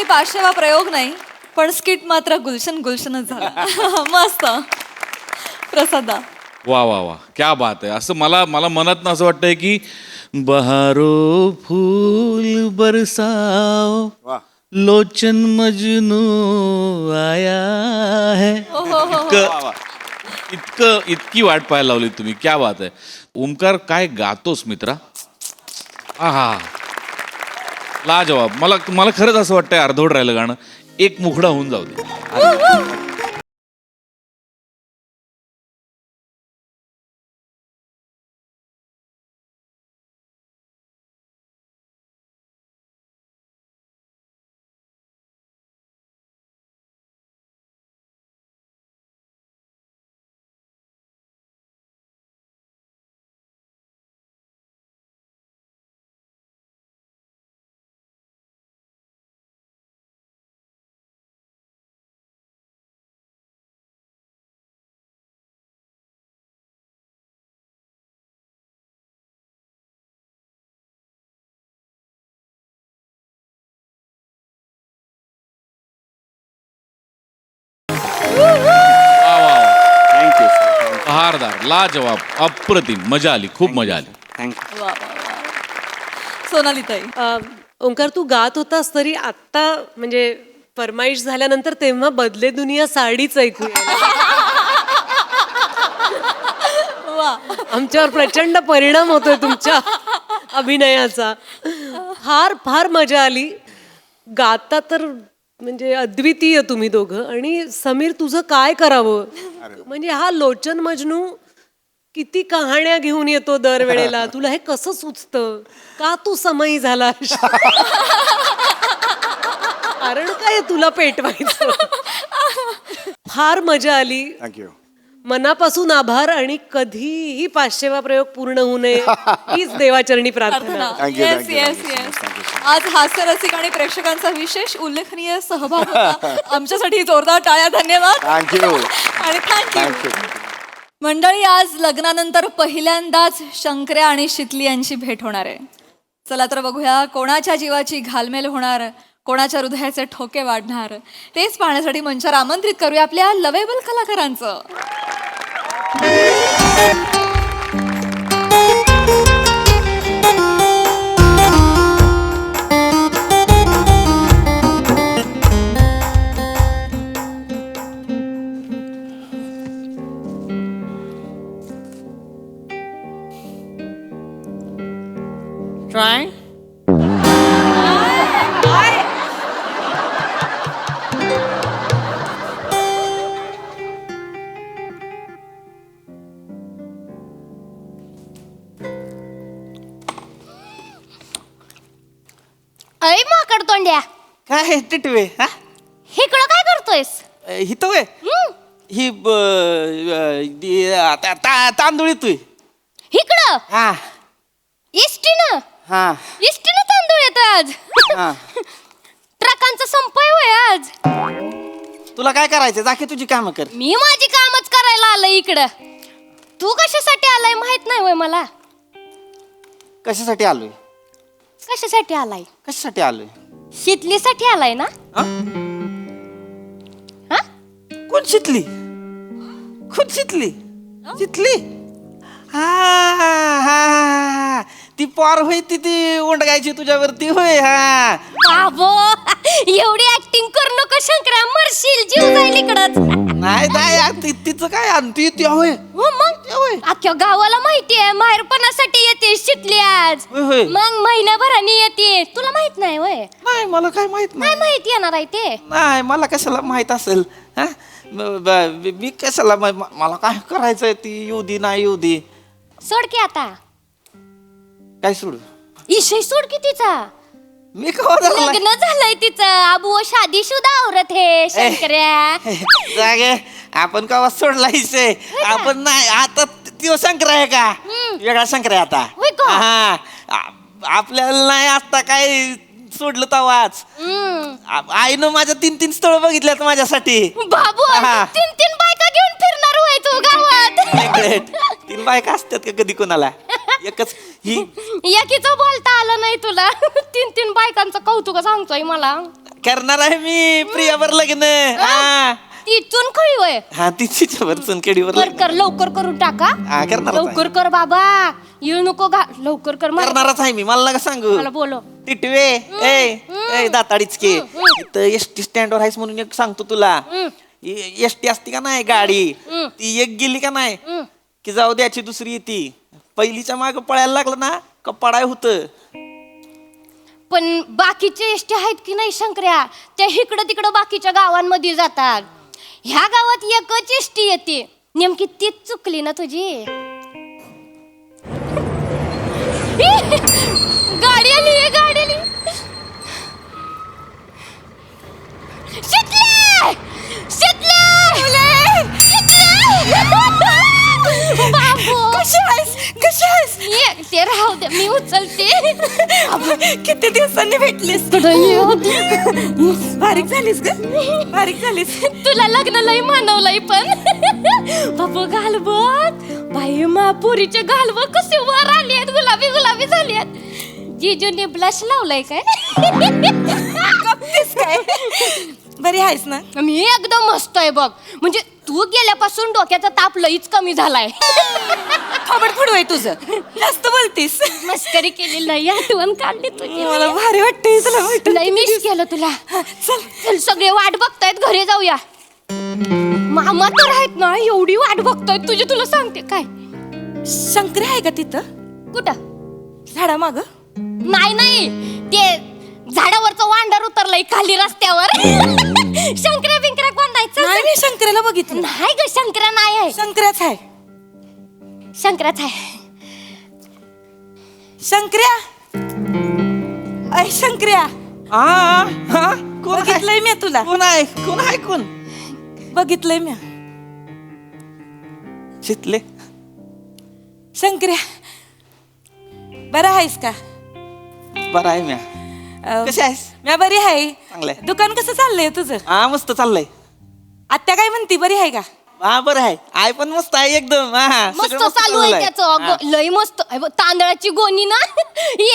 ठिकाणी पाचशेवा प्रयोग नाही, पण स्किट मात्र गुलशनच झाला. मस्त प्रसादा. वा वा वा, क्या बात आहे. असं मला मनात असं वाटतंय की बहारो फूल बरसाओ लोचन मजनू आया है. इतकी वाट पाहायला लावली तुम्ही. क्या बात आहे. ओमकार, काय गातोस मित्रा. आहा, लाजवाब. मला खरंच असं वाटतंय अर्धवट राहिलं गाणं, एक मुखडा होऊन जाऊ दे. थँक्यू. बहारदार, लाजवाब, अप्रतिम. मजा आली, खूप मजा आली. थँक्यू. वा वा वा. सोनाली ताई. ओंकार, तू गात होतास तरी आत्ता म्हणजे फरमाईश झाल्यानंतर तेव्हा बदले दुनिया साडीच ऐकू वा. आमच्यावर प्रचंड परिणाम होतोय तुमच्या अभिनयाचा. फार फार मजा आली. गाता तर म्हणजे अद्वितीय तुम्ही दोघं. आणि समीर, तुझं काय करावं म्हणजे हा लोचन मजनू किती कहाण्या घेऊन येतो दरवेळेला. तुला हे कसं सुचतं, का तू समयी झाला. कारण काय तुला पेटवायचं. फार मजा आली. थँक्यू. मनापासून आभार. आणि कधीही पाचशेवा प्रयोग पूर्ण होऊ नये हीच देवाचरणी प्रार्थना. Yes yes yes. आज हास्यरसिक आणि प्रेक्षकांचा विशेष उल्लेखनीय सहभाग होता. आमच्यासाठी जोरदार टाळ्या. धन्यवाद. थँक्यू. आणि थँक्यू. थँक्यू. मंडळी, आज लग्नानंतर पहिल्यांदाच शंकर्या आणि शितली यांची भेट होणार आहे. चला तर बघूया कोणाच्या जीवाची घालमेल होणार, कोणाच्या हृदयाचे ठोके वाढणार. तेच पाहण्यासाठी मंचावर आमंत्रित करूया आपल्या लवेबल कलाकारांचं. ट्राय. अरे माकड तोंड्या, काय टिटवे हा इकडं काय करतोयस? हित वे ही तांदूळ येतोय इकडं हा इष्टीनं हा इष्टीनं तांदूळ येतोय आज. हा. ट्रकांचा संप आहे होय आज. तुला काय करायचं, जाके तुझी कामं कर. मी माझी कामच करायला आलोय इकडं. तू कशासाठी आलाय माहित नाही होय मला? कशासाठी आलोय? कशासाठी आलाय? कशासाठी आलोय? शितलीसाठी आलाय ना? हा? हा? कोण शितली? कोण शितली? शितली हा हा ती पार होय, ती ओंडगायची तुझ्यावरती होय. हा बाबो, एवढी ऍक्टिंग करू नको शंकरा, मरशील, जीव जाईल इकडंच. नाही नाही तिचं काय आणती ती होय. हो मग अख्ख्या गावाला माहितीये माहेरपणासाठी येते शितली आज. होय होय. मग महिन्याभराने येते. तुला माहित नाही होय? नाही मला काय माहित काय माहित येणार आहे ते? नाही मला कशाला माहित असेल. हा मी कशाला मला काय करायचंय, ती येऊ दे नाही येऊ दे. सोड की आता. काय सोडू? इशय सोड की तिचा. मी कवा लग्न झालंय तिचं. अबू शादीशुदा औरत है शंकर्या. जागे आपण कवा सोडला हिस्से. आपण नाही आता तो शंकर आहे का? वेगळा शंकर आहे आता. होय का? हा आपल्याला नाही आता काय सोडलं तवाच. आईनं माझ्या 3-3 स्थळ बघितल्यात माझ्यासाठी. बाबू, हा. 3-3 बायका घेऊन फिरणार होय तू गावात? 3 बायका असतात का कधी कोणाला? एकच ही एकीचं बोलता आलं नाही तुला. 3-3 बायकांचं कौतुक सांगतोय मला. करणार आहे मी प्रियावर लग्न. हा तिथून खळी वय हा तिच्यावर चुनखेडीवर कर लग्न. कर लवकर करून टाका. हा करणारच आहे. लवकर कर बाबा, येऊ नको लवकर कर. करणारच आहे मी, मला नका सांगू. मला बोलो. टिटवे ए दाताडीच के इथं एसटी स्टँडवर आहेस म्हणून एक सांगतो तुला. एसटी असती का नाही गाडी, ती एक गेली का नाही की जाऊ द्याची दुसरी येते. पहिलीच्या माग पळायला लागलं ना का पडाय होतं. पण बाकीचे एसटी आहेत की नाही शंकर्या, त्या इकडं तिकडं बाकीच्या गावांमध्ये जातात. ह्या गावात एकच एसटी येते, नेमकी तीच चुकली ना तुझी. गाडी आली, गाडी आली. शितले! शितले! बाबू कशी आहेस? ते राहू दे, मी उचलते. किती दिवसांनी भेटलीस? बारीक झालीस ग, बारीक झालीस. तुला लग्न लई मानवलंय पण. बाबू घाल बघ बाई, महापुरीचे घाल बघ कसे वर आले आहेत, गुलाबी गुलाबी झाले आहेत. जिजूने ब्लश लावलाय काय? गप्पीस काय? बरी आहेस ना? मी एकदम मस्त आहे बघ. म्हणजे तू गेल्यापासून डोक्याचा ताप लईच कमी झालाय. खबर फुडवाय तुझं, जास्त बोलतीस. मस्करी केली, लई आठवण काढली तुझी. मला भारी वाटतंय तुला भेटून. लई मिस केलं तुला. चल चल सगळे वाट बघतायत, घरी जाऊया. मामा तर आहेत ना, एवढी वाट बघतायत तुझी, तुला सांगते काय. शंकरी आहे का तिथं कुठं? झाडा माग? नाही नाही, ते झाडावरचं वांडर उतरलंय खाली रस्त्यावर. शंकर्या बिंकऱ्या कोण नाही, नाही? मी शंकरीला बघितलं. नाही ग, शंकर्या नाही आहे. शंकऱ्याच आहे. शंकराच आहे. शंकर्या, अय शंकर्या, कोण आहे? बघितलंय मी तुला, कोण आहे? कोण आहे? कोण? बघितलंय मी. शितले शंकर्या, बरं आहेस का? बरं आहे म्या. कशी आहेस? मी बरी आहे. चांगलं आहे. दुकान कसं चाललंय तुझं? हा मस्त चाललंय. आत्या काय म्हणती, बरी आहे का? हा बरं आहे. आई पण मस्त आहे एकदम. मस्त चालू आहे त्याचं, लय मस्त. अय बघ, तांदळाची गोणी ना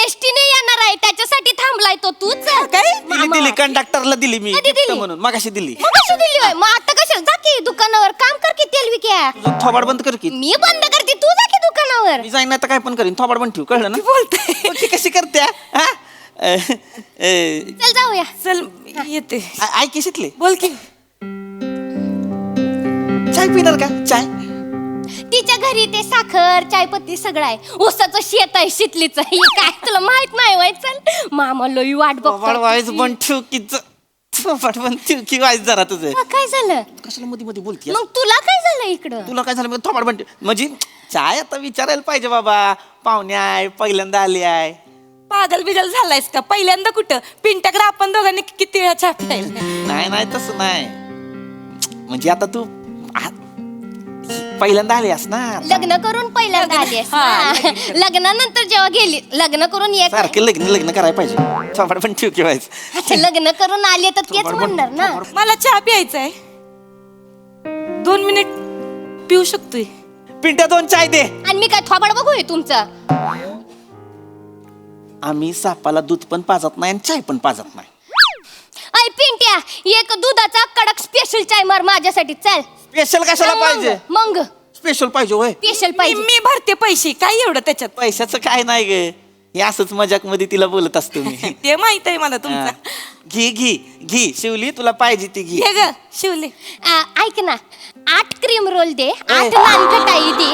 एसटी ने येणार आहे, त्याच्यासाठी थांबलाय तो. तूच दिली दिली कंडक्टरला दिली मी कधी दिली? gift म्हणून मगाशी दिली. मग कशी दिली होय? मग आता कशाला? जा की दुकानावर काम कर की, तेल विक्या. तुझं थोबाड बंद कर की. मी बंद करते, तू जा की दुकानावर. मी जाईन नाही तर काय पण करीन. थोबाड बंद ठेव, कळलं ना? बोलते. ती कशी करते हा? चल जाऊया. चल येते. ऐक की शितले, बोल की. चाय पिणार का? चाय तिच्या घरी ते साखर चायपत्ती सगळं आहे. ऊसाचं शेत आहे शितलीचं. हे काय तुला माहित नाही वय? चल मामा लई वाट थोबाड वाईज बघतो. बंद ठेव की. थोबाड बंद ठेव की वाईज जरा तुझं. काय झालं? कशाला मध्ये मध्ये बोलती? मग तुला काय झालं इकडं? तुला काय झालं? मग थोबाड बंद ठेव. म्हणजे चाय आता विचारायला पाहिजे बाबा. पाहुणे आहे, पहिल्यांदा आली आहे. पागल बिगल झालायस का? पहिल्यांदा कुठं पिंटाकडे आपण दोघांनी किती वेळा चहा प्यायला. नाही नाही तसं नाही. म्हणजे आता तू पहिल्यांदा आलीस ना. लग्न करून पहिल्यांदा आली आहेस ना. लग्नानंतर जेव्हा गेली, लग्न करून ये काय? सारखं लग्न करायला पाहिजे. थोबाड पण ठेव की वाईज. अच्छा, लग्न करून आली तर तेच म्हणणार ना. मला चहा प्यायचा आहे. 2 मिनिट पिऊ शकतोय. पिंट्या 2 चाय दे. आणि मी काय थोबाड बघूय तुमचं? आम्ही सापाला दूध पण पाजत नाही आणि चाय पण पाजत नाही. ऐ पिंट्या, एक दुधाचा कडक स्पेशल चाय मार माझ्यासाठी. चल. स्पेशल कशाला पाहिजे? मग स्पेशल पाहिजे होय. स्पेशल मी पाहिजे. मी भरते पैसे, काय एवढं त्याच्यात? पैशाचं काय नाही ग. हे असंच मजाक मध्ये तिला बोलत असतो मी. ते माहित आहे मला हा. तुमचं. घी शिवली, तुला पाहिजे ती घी. हे ग शिवले. ऐक ना, 8 क्रीम रोल दे, 8 नान खटाई दे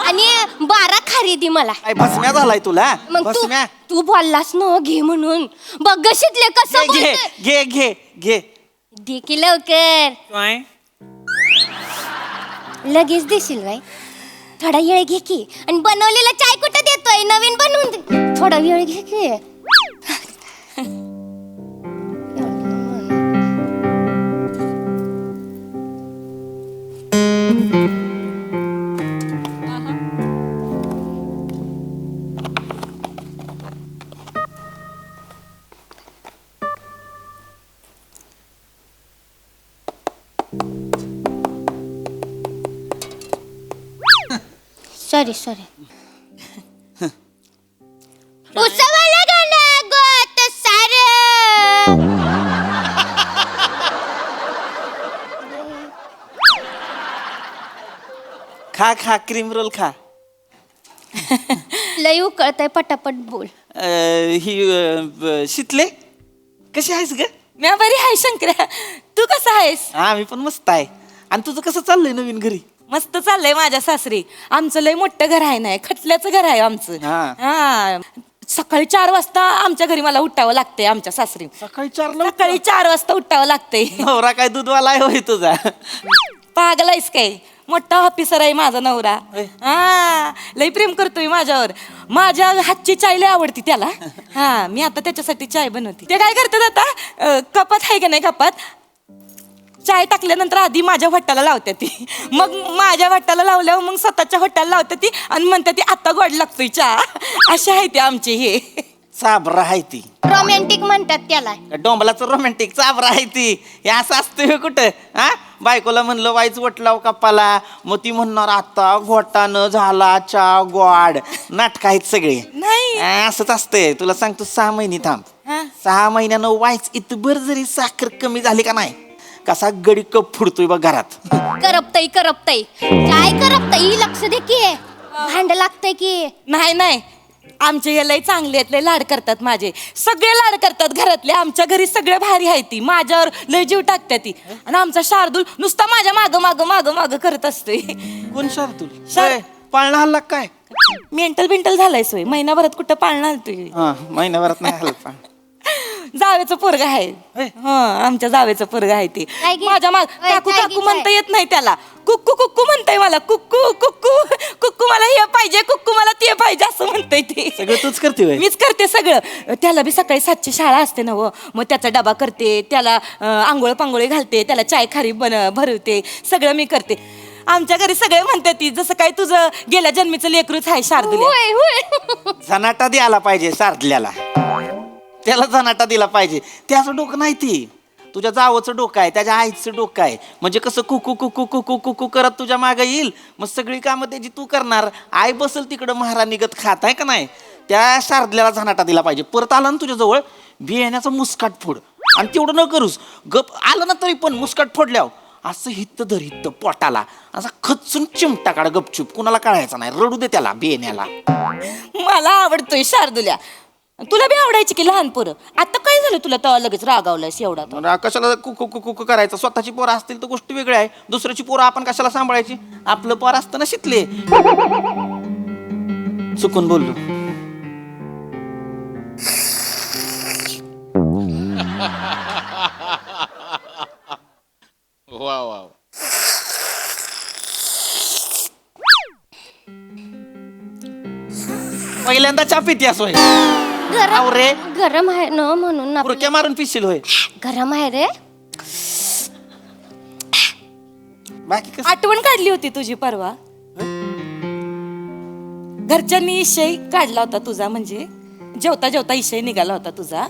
आणि 12 खारी दे मला. काय भस्म्या झालाय तुला? मग भस्म्या. तू बोललास ना घे म्हणून. बघ ग शितले कसं घे बोलतोय. घे. दे की लवकर. लगेच देशील बाई? थोडा वेळ घे की. आणि बनवलेला चाय कुठं देतोय? नवीन बनवून दे. थोडा वेळ घे की. सॉरी उसवाला गाणं गोत सारं. खा खा क्रीम रोल खा. लय उकळतंय, पटापट बोल. शितले कशी आहेस ग? मी बरी आहे शंकर्या. तू कसा आहेस? हा मी पण मस्त आहे. आणि तुझं कसं चाललंय नवीन घरी? मस्त चाललंय माझ्या सासरी. आमचं लय मोठं घर आहे ना, खटल्याचं घर आहे आमचं. हा. हा सकाळी 4 वाजता आमच्या घरी मला उठावं लागतंय. आमच्या सासरी सकाळी 4ला सकाळी 4 वाजता उठावं लागतंय. नवरा काय दूधवाला आहे होय तुझा? पागलायस काय? मोठा ऑफिसर आहे माझा नवरा. होय. हा लय प्रेम करतोय माझ्यावर. माझ्या हातची चाय लय आवडती त्याला. हा मी आता त्याच्यासाठी चाय बनवते. ते काय करतात आता, कपात आहे का नाही, कपात चाय टाकल्यानंतर आधी माझ्या भट्टाला लावते ती, मग माझ्या भट्टाला लावल्यावर मग स्वतःच्या भट्टाला लावते ती आणि म्हणते ती आता गोड लागतोय चहा. असे आहे ते आमचे हे. चाबरा आहे ती. रोमॅन्टिक म्हणतात त्याला. डोंबलाचं रोमॅन्टिक चाबरा आहे ती. हे असं असतं हे कुठं? हा बायकोला म्हणलं वाईच वटलाव कपाला, मग ती म्हणणार आता घोटानं झाला चहा गोड. नाटक आहेत सगळे. नाही. असंच असतंय. तुला सांगतो 6 महिने थांब. हा. 6 महिन्यानं वाईच इतभर जरी साखर कमी झाली का नाही, कसा गडी कप फुडतोय बघ घरात. करपतय काय करपतय, लक्ष दे की. भांड लागतंय की. नाही नाही, आमचे हे लय चांगले आहेत, लय लाड करतात माझे. सगळे लाड करतात घरातले. आमच्या घरी सगळे भारी आहे ती. माझ्यावर लय जीव टाकते ती. आणि आमचा शार्दूल नुसता माझ्या माग माग माग माग करत असतोय. कोण शार्दूल? शार- पाळणा हल्ला काय? मेंटल बिंटल झालाय सोय. महिनाभरात कुठं पाळणार तू? हा महिन्याभरात नाही हल्ला पण. जावेचं पोरग आहे. होय. हा आमच्या जावेचं पोरग आहे ते. काय गे? माझ्या माग होय, काकू काय काकू गे म्हणता काय? येत नाही त्याला. कुक्कू कुक्कू म्हणताय मला. कुक्कू कुक्कू कुक्कू मला हे पाहिजे, कुक्कू मला ते पाहिजे असं म्हणताय ते. सगळं तूच करते होय? मीच करते सगळं. त्याला बी सकाळी 7ची शाळा असते ना, हो मग त्याचा डबा करते, त्याला आंघोळ पांघोळी घालते, त्याला चाय खारी भरवते, सगळं मी करते. आमच्या घरी सगळे म्हणतात ती जसं काय तुझं गेल्या जन्मीचं लेकरूच आहे शार्दूल. होय होय. झनाटा द्यायला पाहिजे शार्दल्याला. त्याला झनाटा दिला पाहिजे. त्याचं डोकं नाही ती. तुझ्या जावचं डोकं आहे, त्याच्या आईचं डोकं आहे. म्हणजे कसं कुकू कुकू कुकू कुकू करत तुझ्या मागे येईल. मग सगळी कामं त्याची तू करणार. आई बसल तिकडं महाराणीगत खात आहे का नाही. त्या शार्दल्याला झनाटा दिला पाहिजे. परत आला ना तुझ्या जवळ बियाण्याचा मुस्काट फोड. आणि तेवढं न करूस, गप आलं ना तरी पण मुस्काट फोडल्यावर असं हित्त धर हित्त पोटाला असा खचून चिमटा काढ गपचूप. कुणाला कळायचं नाही. रडू दे त्याला बियाण्याला. मला आवडतोय शार्दुल्या. तुला बी आवडायची की लहान पोरं. आता काय झालं तुला तेव्हा लगेच रागावलायस एवढा तो? कशाला कुकू कुकू करायचं? स्वतःची पोरं असतील तर गोष्ट वेगळी आहे. दुसऱ्याची पोरं आपण कशाला सांभाळायची? आपलं पोर असतं ना शिकले. चुकून बोललो. वा वा. पहिल्यांदा चहा पित्यास होय? आव रे. गरम आहे ना म्हणून ना. पुरक्या मारून पिशील होय? गरम आहे रे. बाकी कसं? आठवण काढली होती तुझी परवा. घरच्यांनी इशय काढला होता तुझा, म्हणजे जेवता जेवता इशय निघाला होता तुझा.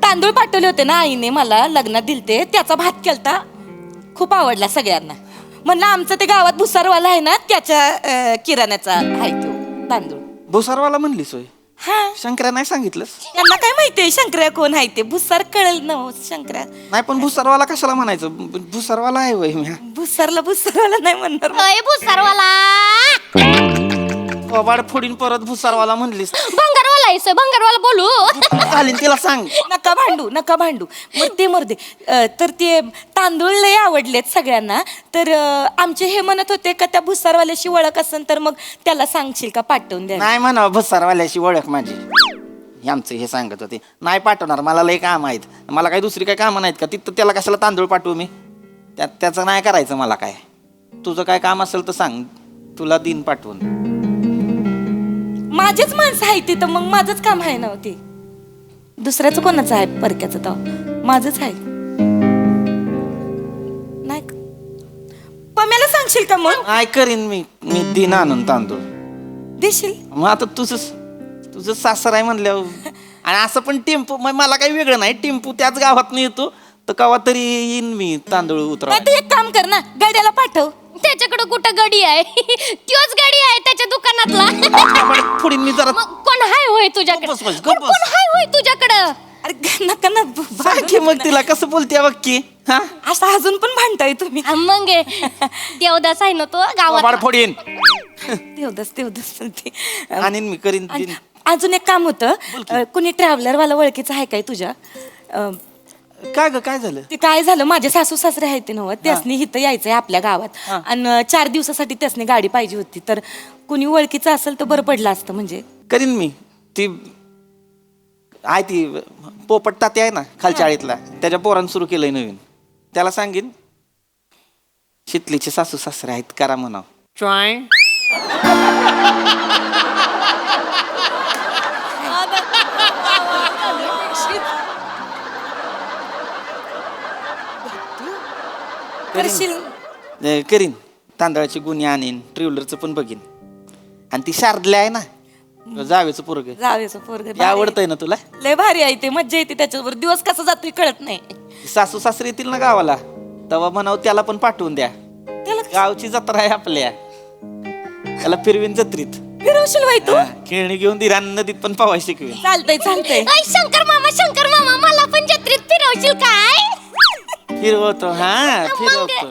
तांदूळ पाठवले होते ना आईने मला, लग्नात दिलते. त्याचा भात केलता, खूप आवडला सगळ्यांना. म्हणलं आमचं ते गावात भुसारवाला आहे ना, त्याच्या किराण्याचा आहे तो तांदूळ. भुसारवाला म्हणलीस होय? हा शंकर्या नाही सांगितलंस? त्यांना काय माहितीये शंकर्या कोण आहे ते. भुसार कळेल ना हो शंकर्या. नाही पण भुसारवाला कशाला म्हणायचं? भुसारवाला आहे होय मी. भुसारवाला नाही म्हणणार. होय भुसारवाला. वाड फोडीन परत भुसारवाला म्हणलीस. भंगारवाला आहे, भंगारवाला बोलू. घालीन तिला सांग. नका भांडू मग ते मर्दे. तर ते तांदूळ लय आवडलेत सगळ्यांना. तर आमचे हे म्हणत होते का त्या भुसारवाल्याशी ओळख असेल तर मग त्याला सांगशील का पाठवून द्या. नाही म्हणा भुसारवाल्याशी ओळख माझी. हे आमचं हे सांगत होते. नाही पाठवणार, मला लय काम आहेत. मला काही दुसरी काही कामं नाहीत का? तिथं त्याला कशाला तांदूळ पाठवू मी? त्याचं नाही करायचं मला काय. तुझं काय काम असेल तर सांग, तुला दिन पाठवून. माझेच माणसं आहे तिथं, मग माझंच काम आहे ना ते. दुसऱ्याचं कोणाचं आहे परक्याचं? तर माझंच आहे. नाही पम्याला सांगशील का मग? काय करीन मी दिन आणून तांदूळ देशील? मग आता तुझं सासर आहे म्हणल्यावर. आणि असं पण टेम्पो, मला काही वेगळं नाही. टेम्पो त्याच गावात येतो तर केव्हा तरी येईन मी तांदूळ उतरा. नाही तू एक काम कर ना, गाड्याला पाठव. त्याच्याकडे कुठं गडी आहे? त्योच गडी आहे त्याच्या दुकानातला. फोडीन मी जरा. मग कोण हाय होय तुझ्याकडे? गप्प बस, कोण हाय होय तुझ्याकडं? अरे नका ना सांग की मग तिला कसं बोलते बघ की हा असं अजून पण भांडताय तुम्ही. मग देवदास आहे ना तो गावात बाळ फोडीन देवदस ते. आणि मी करीन आणि अजून एक काम होतं. कुणी ट्रॅव्हलर वाला ओळखीचं आहे काय तुझ्या? काय ग काय झालं? ते काय झालं, माझे सासू सासरे आहेत ते नव्हतं, त्यासनी इथं यायचंय आपल्या गावात आणि 4 दिवसासाठी त्यासनी गाडी पाहिजे होती. तर कुणी ओळखीचं असेल तर बरं पडलं असतं. म्हणजे करीन मी. ती आहे ती पोपट तात्या आहे ना खालच्या आळीतला, त्याच्या पोरानं सुरू केलंय नवीन. त्याला सांगेन शितलीचे सासू सासरे आहेत करा म्हणाव. करशील? करीन. तांदळाची गुन्हे आणीन, ट्रिव्हलरचं पण बघीन. आणि ती शारदल्या आहे ना जावेचं पोरग, जावेचं पोरग ते आवडतंय ना तुला? लय भारी आहे ते, मज्जा येते त्याच्यावर. दिवस कसा जातोय कळत नाही. सासू सासरे येतील ना गावाला तेव्हा म्हणाव त्याला पण पाठवून द्या. त्याला गावची जत्रा आहे आपल्या, त्याला फिरवीन जत्रीत. फिरवशील बाई तू? खेळणी घेऊन दिरान नदीत पण पवाय शिकवेन. चालतंय चालतंय. ऐ शंकर मामा मला पण जत्रेत फिरवशील काय? फिरवतो हा फिरवतो.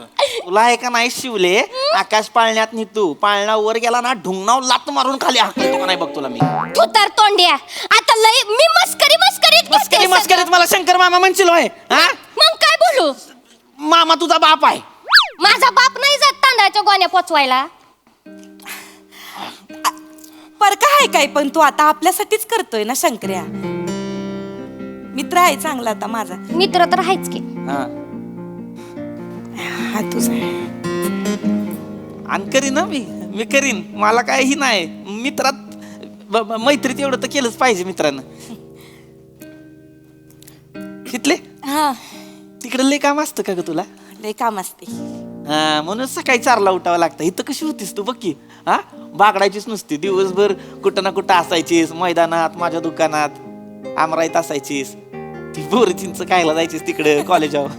तुला आहे का नाही शिवले आकाश पाळण्यात नी तू पाळणा वर गेला ना ढुंगणाव लात मारून खाली हाकलतो का नाही बघ तुला मी. तू तर तोंड्या आता लय मी मस्करीत मस्करी मस्करीत मला शंकर मामा म्हणशील होय हा? मग काय बोलू? मामा तुझा बाप आहे. माझा बाप नाही जात तांदळाच्या गोण्या पोचवायला. पर काय काय पण तू आता आपल्यासाठीच करतोय ना शंकर्या. मित्र आहे चांगला आता माझा. मित्र तर आहेच की. हा हा तुझा. आणि करीन ना मी करीन. मला काय ही नाही मित्रात मैत्रीत एवढं तर केलंच पाहिजे मित्रांनं. तिथले हा तिकडे लय काम असतं का ग तुला? लय काम असते. हा म्हणून सकाळी 4ला उठावं लागतं. इथं कशी होतीस तू बघ की हा बागडायचीच नुसती दिवसभर कुठं ना कुठं असायचीस. मैदानात माझ्या दुकानात आमराईत असायचीस. ती बोर चिंच खायला जायचीस तिकडे कॉलेजावर.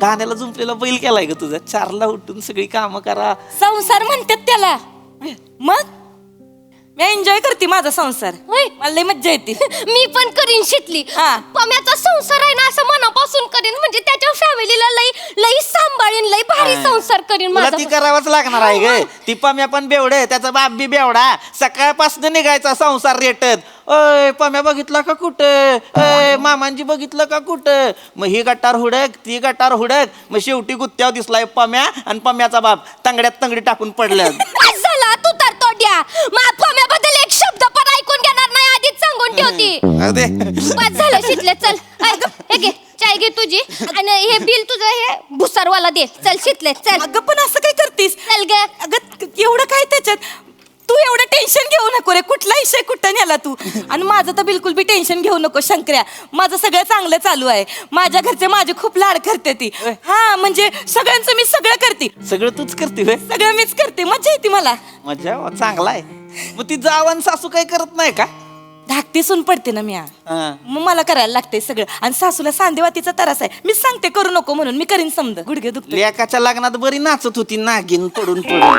गाण्याला जुंपलेला बैल केलाय ग तुझा. 4ला उठून सगळी कामं करा. संसार म्हणतात त्याला. मग मी एन्जॉय करते माझा संसार. होय. मला लय मज्जा येते. मी पण करीन शितली. हा. पम्याचा संसार आहे ना असं मनापासून करीन. म्हणजे त्याच्या फॅमिलीला लई सांभाळीन, लई भारी संसार करीन तुला माझा. ती करावंच लागणार आहे ग. ती पम्या पण बेवडे त्याचा बाप बी बेवडा. सकाळपासून निघायचा संसार रेटत. अय पम्या बघितला का कुठं? अय मामांजी बघितलं का कुठं? मग ही गटार हुडक ती गटार हुडक. मग शेवटी गुत्त्यावर दिसलाय पम्या आणि पम्याचा बाप तंगड्यात तंगडी टाकून पडल्या. काय झाला तू तर तोड्या. पम्याबद्दल एक शब्द पण ऐकून घेणार नाही आधीच सांगून ठेवती. बस झालं शितले चल. हे घे चाय घे तुझी आणि हे बिल तुझं हे भुसारवाला दे. चल शितले चल. अगं पण असं काय करतीस? चल ग. अगं एवढं काय त्याच्यात? तू एवढं टेन्शन घेऊ नको रे. कुठला विषय कुठं नेला तू? आणि माझं तर बिलकुल बी टेन्शन घेऊ नको शंकर्या. माझं सगळं चांगलं चालू आहे. माझ्या घरचे माझे खूप लाड करते ती. हा म्हणजे सगळ्यांचं मी सगळं करते. सगळं तूच करते होय? सगळं मीच करते. मजा येते मला. मजा चांगला आहे. मग ती जावं सासू काही करत नाही का? धाकटी सून पडते ना मी. हा. मग मला करायला लागते सगळं. आणि सासूला सांधेवातीचा त्रास आहे. मी सांगते करू नको म्हणून. मी करीन समज. गुडघे दुखते. लेकाच्या लग्नात बरी नाचत होती नागिन पडून पडून.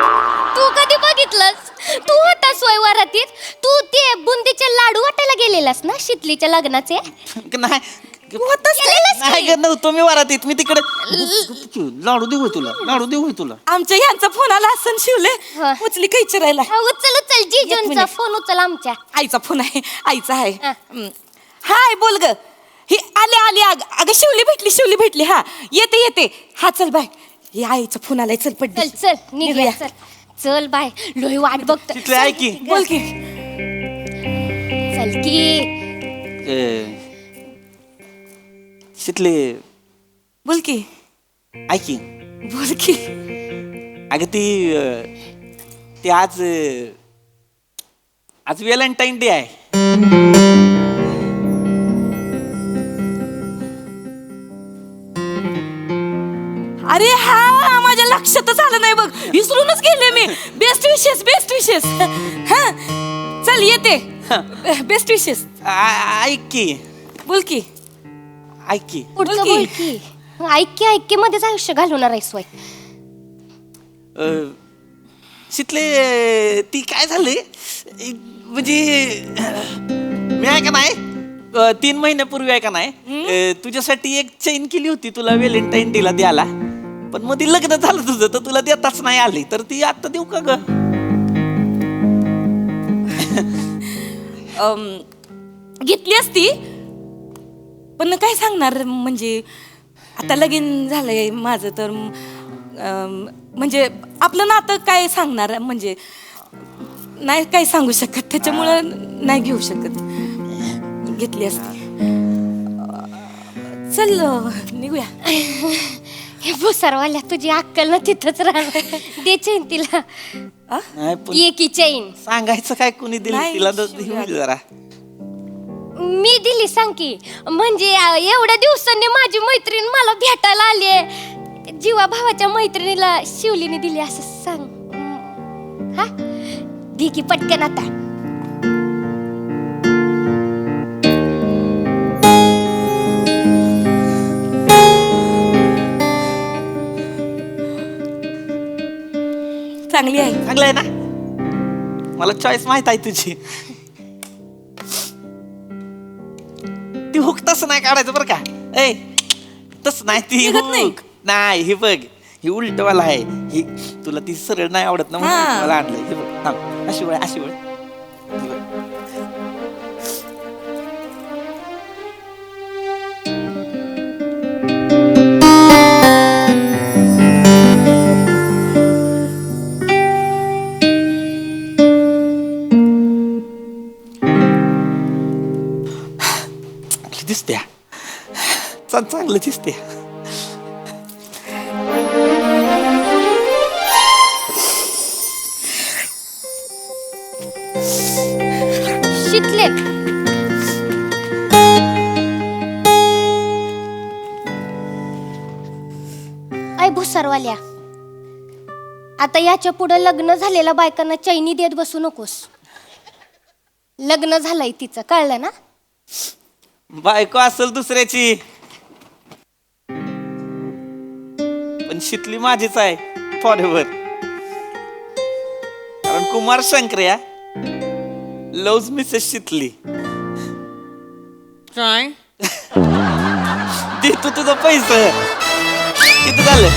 तू कधी बघितलंस? तू होता सोयवारातीत. तू ते बुंदीचे लाडू वाटायला गेलेलास ना शितलीच्या लग्नाचे. नाही गेलेलास नाही की? ग नव्हतो मी वरातीत. मी तिकडे लाडू देऊ होय तुला लाडू देऊ होय तुला. आमच्या ह्यांचा फोन आला असं शिवले. हा. उचली काही चिरायला. हा, उचल जीजूंचा मिनिट. फोन उचल आमच्या. आईचा फोन आहे. आईचा आहे. हा. हाय बोल ग. ही आले अगं शिवली भेटली. हा येते. हा चल बाय. हे आईचा फोन आलाय. चल पड. चल निघूया चल. चल बाय लोही वाट बघत. तिथले ऐक की. बोल की. चल की. शितले बोल की. ऐक की. बोल की. अगं ती आज व्हॅलेंटाईन डे आहे. अरे हा माझ्या लक्षातच आलं नाही बघ. विसरूनच गेले मी. बेस्ट विशेस. हा चल येते. बेस्ट विशेस. ऐक की. बोल की. ऐक की. पुढचं बोल बोल की. ऐक की मध्येच आयुष्य घालवणार आहेस वय. शितले ती काय झाले म्हणजे मी आहे का नाही 3 महिन्यापूर्वी आहे का नाही तुझ्यासाठी एक चैन केली होती तुला व्हॅलेंटाईन डेला द्यायला, पण मग ती लग्न झालं तुझं तर तुला देताच नाही आली, तर ती आता देऊ का ग? घेतली असती, पण काय सांगणार, म्हणजे आता लगीन झालंय माझं तर म्हणजे आपलं नातं काय सांगणार, म्हणजे नाही काय सांगू शकत, त्याच्यामुळं नाही घेऊ शकत. घेतली असती. चल निघूया. हे भुसारवाल्या तुझी अक्कल ना तिथंच राहणार. दे चैन तिला. नाही पण ये की चैन. सांगायचं काय कोणी दिली नाही, तिला शिव्या. जरा. मी दिली सांग की, म्हणजे एवढ्या दिवसांनी माझी मैत्रीण मला भेटायला आली, जीवा भावाच्या मैत्रिणीला शिवलीने दिली असं सांग. हा दे की पटकन आता. चांगली आहे. चांगलं आहे ना, मला चॉईस माहित आहे तुझी. ती हुक तसं नाही काढायचं बरं का. ए तस नाही ती निघत नाही. हुक नाही. हे बघ ही उलटवाला आहे, ही तुला ती सरळ नाही आवडत ना म्हणून हा. मला आणलंय. हे बघ थांब, अशी वळ अशी वळ. हे बघ. चांगली दिसते हा. चांगलं दिसते. शिकले. ऐ भुसारवाल्या, आता याच्या पुढे लग्न झालेल्या बायकांना चैनी देत बसू नकोस. लग्न झालंय तिचं, कळलं ना? बायको असेल दुसऱ्याची, पण शितली माझीच आहे फॉरएव्हर. कारण कुमार शंकर्या लव्ज मिसेस शितली. काय दे तू तुझं पैसे किती झालं?